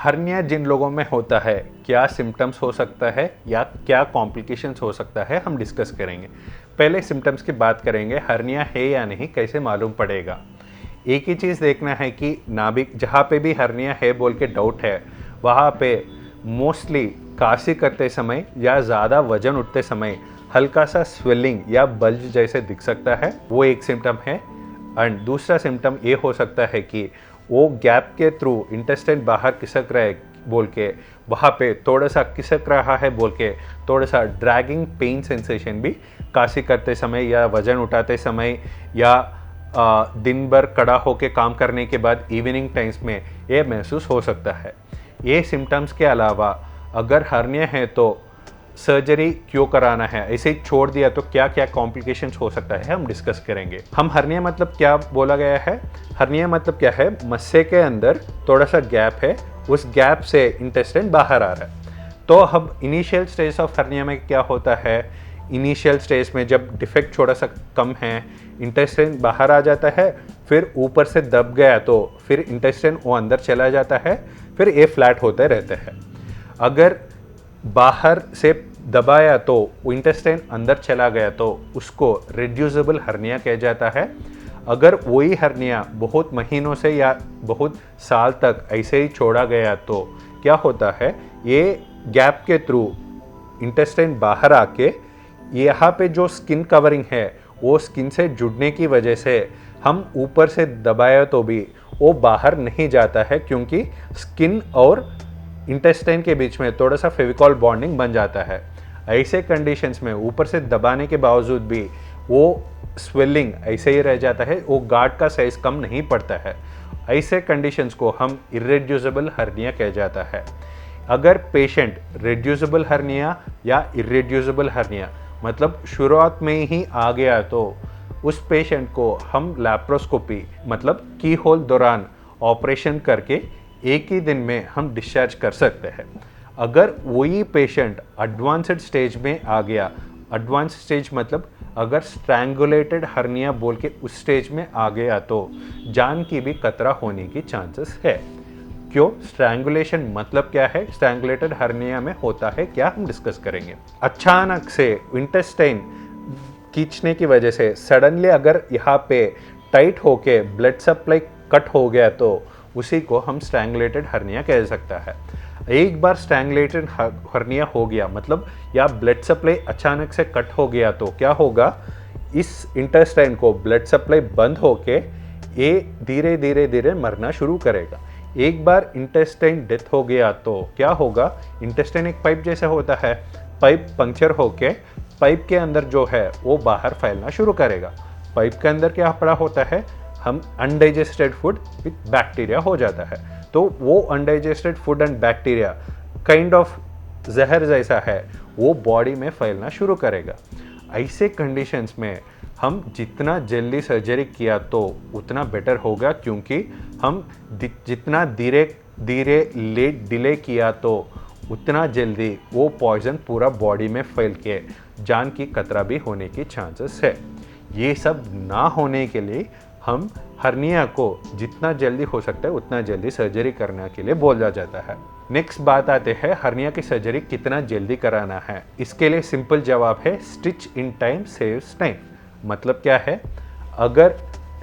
Hernia जिन लोगों में होता है, क्या सिम्टम्स हो सकता है या क्या कॉम्प्लिकेशंस हो सकता है, हम डिस्कस करेंगे। पहले सिम्टम्स की बात करेंगे, हर्निया है या नहीं कैसे मालूम पड़ेगा। एक ही चीज़ देखना है कि नाभिक जहाँ पे भी हर्निया है बोल के डाउट है, वहाँ पे मोस्टली काशी करते समय या ज़्यादा वजन उठते समय हल्का सा स्वेलिंग या बल्ज जैसे दिख सकता है, वो एक सिम्टम है। एंड दूसरा सिम्टम ये हो सकता है कि वो गैप के थ्रू इंटेस्टाइन बाहर खिसक रहा है बोल के, वहाँ पे थोड़ा सा खिसक रहा है बोल के थोड़ा सा ड्रैगिंग पेन सेंसेशन भी काशी करते समय या वजन उठाते समय या दिन भर खड़ा होके काम करने के बाद इवनिंग टाइम्स में ये महसूस हो सकता है। ये सिम्टम्स के अलावा अगर हर्निया है तो सर्जरी क्यों कराना है, ऐसे ही छोड़ दिया तो क्या क्या कॉम्प्लिकेशंस हो सकता है, हम डिस्कस करेंगे। हम हर्निया मतलब क्या बोला गया है, हर्निया मतलब क्या है, मस्से के अंदर थोड़ा सा गैप है, उस गैप से इंटेस्टाइन बाहर आ रहा है। तो अब इनिशियल स्टेज ऑफ हर्निया में क्या होता है, इनिशियल स्टेज में जब डिफेक्ट थोड़ा सा कम है, इंटेस्टाइन बाहर आ जाता है, फिर ऊपर से दब गया तो फिर इंटेस्टाइन वो अंदर चला जाता है, फिर ये फ्लैट होते रहते हैं। अगर बाहर से दबाया तो इंटेस्टाइन अंदर चला गया तो उसको रिड्यूसिबल हर्निया कहा जाता है। अगर वही हर्निया बहुत महीनों से या बहुत साल तक ऐसे ही छोड़ा गया तो क्या होता है, ये गैप के थ्रू इंटेस्टाइन बाहर आके यहाँ पे जो स्किन कवरिंग है वो स्किन से जुड़ने की वजह से हम ऊपर से दबाया तो भी वो बाहर नहीं जाता है, क्योंकि स्किन और इंटेस्टाइन के बीच में थोड़ा सा फेविकॉल बॉन्डिंग बन जाता है। ऐसे कंडीशंस में ऊपर से दबाने के बावजूद भी वो स्वेलिंग ऐसे ही रह जाता है, वो गार्ड का साइज कम नहीं पड़ता है। ऐसे कंडीशंस को हम इरेड्यूसिबल हर्निया कहा जाता है। अगर पेशेंट रिड्यूसिबल हर्निया या इरेड्यूसिबल हर्निया मतलब शुरुआत में ही आ गया तो उस पेशेंट को हम लैप्रोस्कोपी मतलब की होल दौरान ऑपरेशन करके एक ही दिन में हम डिस्चार्ज कर सकते हैं। अगर वही पेशेंट एडवांस्ड स्टेज में आ गया, एडवांस स्टेज मतलब अगर स्ट्रैंगुलेटेड हर्निया बोल के उस स्टेज में आ गया तो जान की भी खतरा होने की चांसेस है। क्यों, स्ट्रैंगुलेशन मतलब क्या है, स्ट्रैंगुलेटेड हर्निया में होता है क्या, हम डिस्कस करेंगे। अचानक से इंटेस्टाइन खींचने की वजह से सडनली अगर यहाँ पे टाइट होके ब्लड सप्लाई कट हो गया तो उसी को हम स्ट्रैंगुलेटेड हर्निया कह सकता है। एक बार स्ट्रैंगुलेटेड हर्निया हो गया मतलब या ब्लड सप्लाई अचानक से कट हो गया तो क्या होगा, इस इंटेस्टाइन को ब्लड सप्लाई बंद होके ये धीरे धीरे धीरे मरना शुरू करेगा। एक बार इंटेस्टाइन डेथ हो गया तो क्या होगा, इंटेस्टाइन एक पाइप जैसा होता है, पाइप पंक्चर होके पाइप के अंदर जो है वो बाहर फैलना शुरू करेगा। पाइप के अंदर क्या पड़ा होता है, हम अनडाइजेस्टेड फूड विथ बैक्टीरिया हो जाता है। तो वो undigested food and bacteria kind of जहर जैसा है, वो बॉडी में फैलना शुरू करेगा। ऐसे कंडीशंस में हम जितना जल्दी सर्जरी किया तो उतना बेटर होगा, क्योंकि हम जितना धीरे धीरे लेट डिले किया तो उतना जल्दी वो पॉइजन पूरा बॉडी में फैल के जान की खतरा भी होने की चांसेस है। ये सब ना होने के लिए हम हर्निया को जितना जल्दी हो सकता है उतना जल्दी सर्जरी करने के लिए बोला जाता है। नेक्स्ट बात आते हैं, हर्निया की सर्जरी कितना जल्दी कराना है। इसके लिए सिंपल जवाब है, stitch in time saves time. मतलब क्या है, अगर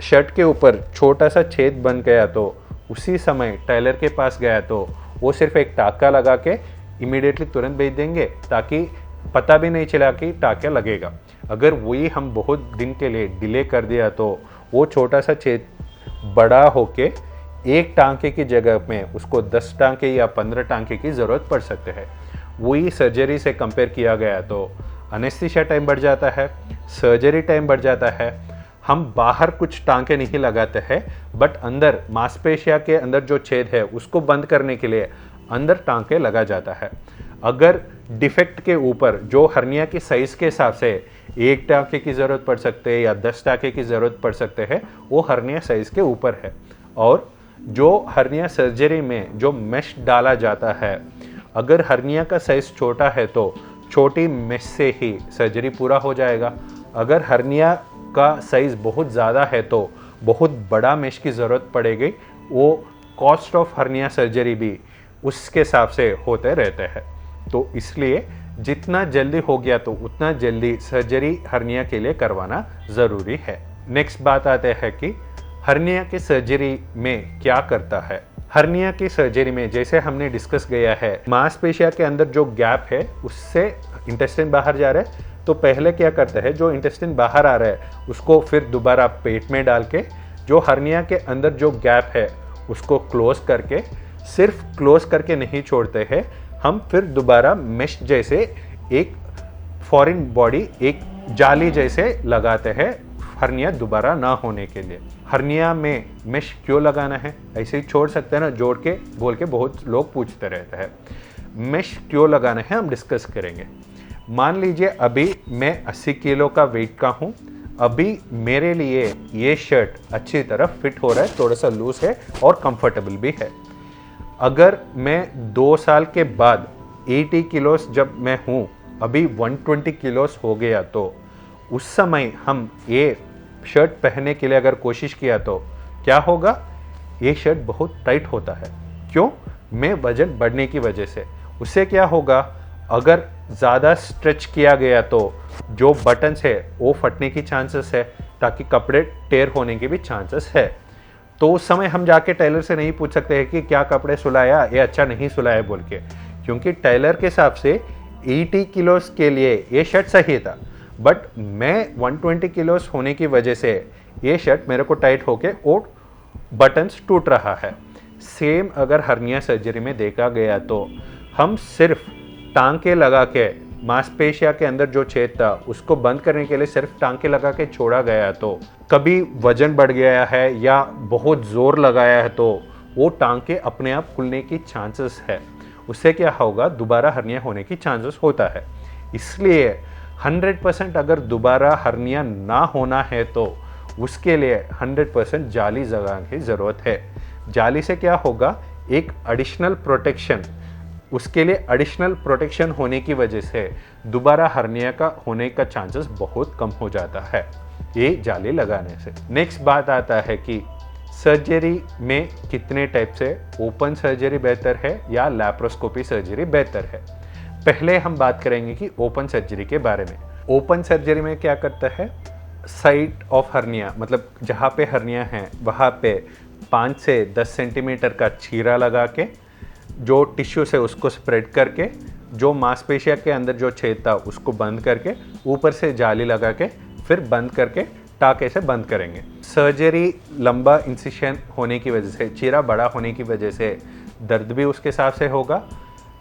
शर्ट के ऊपर छोटा सा छेद बन गया तो उसी समय टेलर के पास गया तो वो सिर्फ एक टाका लगा के इमीडिएटली तुरंत भेज देंगे, ताकि पता भी नहीं चला कि टाका लगेगा। अगर वही हम बहुत दिन के लिए डिले कर दिया तो वो छोटा सा छेद बड़ा होके एक टांके की जगह में उसको 10 टांके या 15 टांके की ज़रूरत पड़ सकते हैं। वही सर्जरी से कंपेयर किया गया तो एनेस्थीसिया टाइम बढ़ जाता है, सर्जरी टाइम बढ़ जाता है। हम बाहर कुछ टांके नहीं लगाते हैं, बट अंदर मांसपेशिया के अंदर जो छेद है उसको बंद करने के लिए अंदर टांके लगा जाता है। अगर डिफेक्ट के ऊपर जो हर्निया की साइज के हिसाब से एक टांके की ज़रूरत पड़ सकते है या 10 टांके की ज़रूरत पड़ सकते हैं, वो हर्निया साइज के ऊपर है। और जो हर्निया सर्जरी में जो मेश डाला जाता है, अगर हर्निया का साइज छोटा है तो छोटी मेश से ही सर्जरी पूरा हो जाएगा। अगर हर्निया का साइज बहुत ज़्यादा है तो बहुत बड़ा मेश की ज़रूरत पड़ेगी। वो कॉस्ट ऑफ हर्निया सर्जरी भी उसके हिसाब से होते रहते हैं। तो इसलिए जितना जल्दी हो गया तो उतना जल्दी सर्जरी हर्निया के लिए करवाना ज़रूरी है। नेक्स्ट बात आते हैं कि हर्निया की सर्जरी में क्या करता है। हर्निया की सर्जरी में जैसे हमने डिस्कस किया है, मांसपेशिया के अंदर जो गैप है उससे इंटेस्टाइन बाहर जा रहा है, तो पहले क्या करता है, जो इंटेस्टाइन बाहर आ रहा है उसको फिर दोबारा पेट में डाल के जो हर्निया के अंदर जो गैप है उसको क्लोज करके, सिर्फ क्लोज करके नहीं छोड़ते हैं हम, फिर दोबारा मेश जैसे एक फॉरेन बॉडी, एक जाली जैसे लगाते हैं हर्निया दोबारा ना होने के लिए। हर्निया में मेश क्यों लगाना है, ऐसे ही छोड़ सकते हैं ना जोड़ के बोल के बहुत लोग पूछते रहते हैं। मेश क्यों लगाना है हम डिस्कस करेंगे। मान लीजिए अभी मैं 80 किलो का वेट का हूँ, अभी मेरे लिए ये शर्ट अच्छी तरह फिट हो रहा है, थोड़ा सा लूज है और कंफर्टेबल भी है। अगर मैं 2 साल के बाद 80 किलोस जब मैं हूँ, अभी 120 किलोस हो गया, तो उस समय हम ये शर्ट पहनने के लिए अगर कोशिश किया तो क्या होगा, ये शर्ट बहुत टाइट होता है। क्यों? मैं वजन बढ़ने की वजह से। उससे क्या होगा, अगर ज़्यादा स्ट्रेच किया गया तो जो बटन्स है वो फटने की चांसेस है, ताकि कपड़े टेयर होने के भी चांसेस है। तो उस समय हम जाके टेलर से नहीं पूछ सकते हैं कि क्या कपड़े सुलाया, ये अच्छा नहीं सुलाया बोल के, क्योंकि टेलर के हिसाब से 80 किलोस के लिए ये शर्ट सही था, बट मैं 120 किलोस होने की वजह से ये शर्ट मेरे को टाइट होके और बटन्स टूट रहा है। सेम अगर हर्निया सर्जरी में देखा गया तो हम सिर्फ टांके लगा के, मांसपेशिया के अंदर जो छेद था उसको बंद करने के लिए सिर्फ टांके लगा के छोड़ा गया, तो कभी वजन बढ़ गया है या बहुत ज़ोर लगाया है तो वो टांके अपने आप खुलने की चांसेस है। उससे क्या होगा, दोबारा हर्निया होने की चांसेस होता है। इसलिए 100% अगर दोबारा हर्निया ना होना है तो उसके लिए 100% जाली लगाने की ज़रूरत है। जाली से क्या होगा, एक एडिशनल प्रोटेक्शन, उसके लिए एडिशनल प्रोटेक्शन होने की वजह से दोबारा हर्निया का होने का चांसेस बहुत कम हो जाता है ये जाली लगाने से। नेक्स्ट बात आता है कि सर्जरी में कितने टाइप से, ओपन सर्जरी बेहतर है या लैप्रोस्कोपी सर्जरी बेहतर है। पहले हम बात करेंगे कि ओपन सर्जरी के बारे में। ओपन सर्जरी में क्या करता है, साइट ऑफ हर्निया, मतलब जहाँ पे हर्निया है वहाँ पे 5 से 10 सेंटीमीटर का चीरा लगा के, जो टिश्यू से उसको स्प्रेड करके, जो मांसपेशिया के अंदर जो छेद था उसको बंद करके, ऊपर से जाली लगा के फिर बंद करके टाँके से बंद करेंगे। सर्जरी लंबा इंसिशन होने की वजह से, चीरा बड़ा होने की वजह से दर्द भी उसके हिसाब से होगा।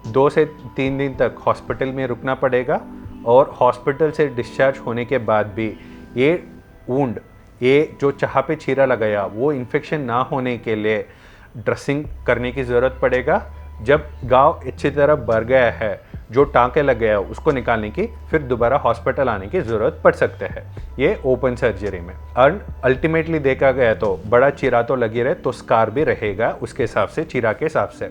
2 से 3 दिन तक हॉस्पिटल में रुकना पड़ेगा, और हॉस्पिटल से डिस्चार्ज होने के बाद भी ये वुंड, ये जो जहाँ पे चीरा लगाया वो इन्फेक्शन ना होने के लिए ड्रेसिंग करने की ज़रूरत पड़ेगा। जब घाव अच्छी तरह भर गया है, जो टाँके लग गया उसको निकालने की, फिर दोबारा हॉस्पिटल आने की ज़रूरत पड़ सकते हैं ये ओपन सर्जरी में। और अल्टीमेटली देखा गया तो बड़ा चीरा तो लगी रहे तो स्कार भी रहेगा उसके हिसाब से, चीरा के हिसाब से।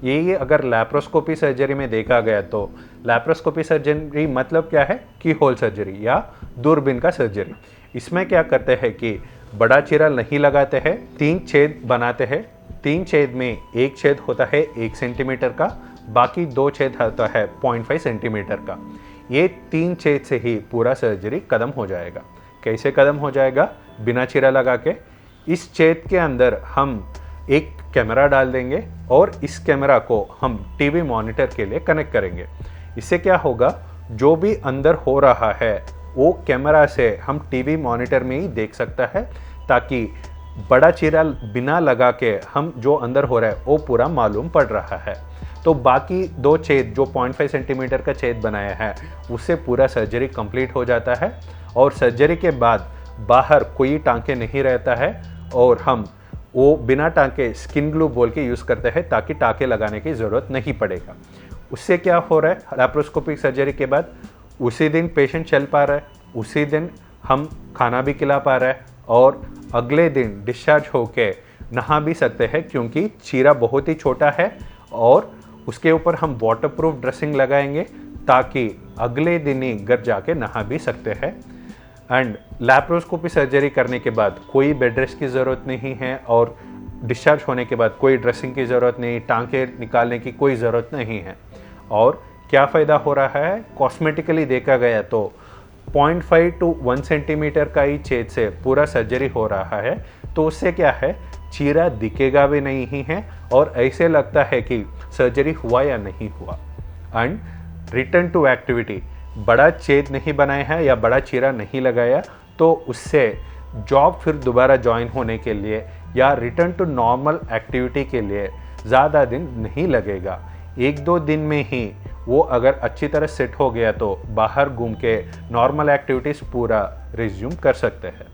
ये अगर लैप्रोस्कोपी सर्जरी में देखा गया तो लैप्रोस्कोपी सर्जरी मतलब क्या है, की होल सर्जरी या दूरबीन का सर्जरी। इसमें क्या करते हैं कि बड़ा चीरा नहीं लगाते हैं, 3 छेद बनाते हैं। 3 छेद में एक छेद होता है 1 सेंटीमीटर का, बाकी 2 छेद होता है 0.5 सेंटीमीटर का। ये 3 छेद से ही पूरा सर्जरी खत्म हो जाएगा। कैसे खत्म हो जाएगा, बिना चीरा लगा के। इस छेद के अंदर हम एक कैमरा डाल देंगे और इस कैमरा को हम टीवी मॉनिटर के लिए कनेक्ट करेंगे। इससे क्या होगा, जो भी अंदर हो रहा है वो कैमरा से हम टीवी मॉनिटर में ही देख सकता है, ताकि बड़ा चीरा बिना लगा के हम जो अंदर हो रहा है वो पूरा मालूम पड़ रहा है। तो बाकी 2 छेद जो 0.5 सेंटीमीटर का छेद बनाया है उससे पूरा सर्जरी कंप्लीट हो जाता है, और सर्जरी के बाद बाहर कोई टांके नहीं रहता है, और हम वो बिना टांके स्किन ग्लू बोल के यूज़ करते हैं, ताकि टांके लगाने की ज़रूरत नहीं पड़ेगा। उससे क्या हो रहा है, लैप्रोस्कोपिक सर्जरी के बाद उसी दिन पेशेंट चल पा रहा है, उसी दिन हम खाना भी खिला पा रहा है, और अगले दिन डिस्चार्ज होके नहा भी सकते हैं, क्योंकि चीरा बहुत ही छोटा है और उसके ऊपर हम वाटरप्रूफ ड्रेसिंग लगाएंगे, ताकि अगले दिन ही घर जाके नहा भी सकते हैं। एंड लैप्रोस्कोपी सर्जरी करने के बाद कोई बेड रेस्ट की ज़रूरत नहीं है, और डिस्चार्ज होने के बाद कोई ड्रेसिंग की ज़रूरत नहीं, टाँके निकालने की कोई ज़रूरत नहीं है। और क्या फ़ायदा हो रहा है, कॉस्मेटिकली देखा गया तो 0.5 to 1 सेंटीमीटर का ही छेद से पूरा सर्जरी हो रहा है। तो उससे क्या है, चीरा दिखेगा भी नहीं है और ऐसे लगता है कि सर्जरी हुआ या नहीं हुआ। एंड रिटर्न टू एक्टिविटी, बड़ा छेद नहीं बनाया है या बड़ा चीरा नहीं लगाया तो उससे जॉब फिर दोबारा ज्वाइन होने के लिए या रिटर्न टू नॉर्मल एक्टिविटी के लिए ज़्यादा दिन नहीं लगेगा। 1-2 दिन में ही वो अगर अच्छी तरह सेट हो गया तो बाहर घूम के नॉर्मल एक्टिविटीज़ पूरा रिज्यूम कर सकते हैं।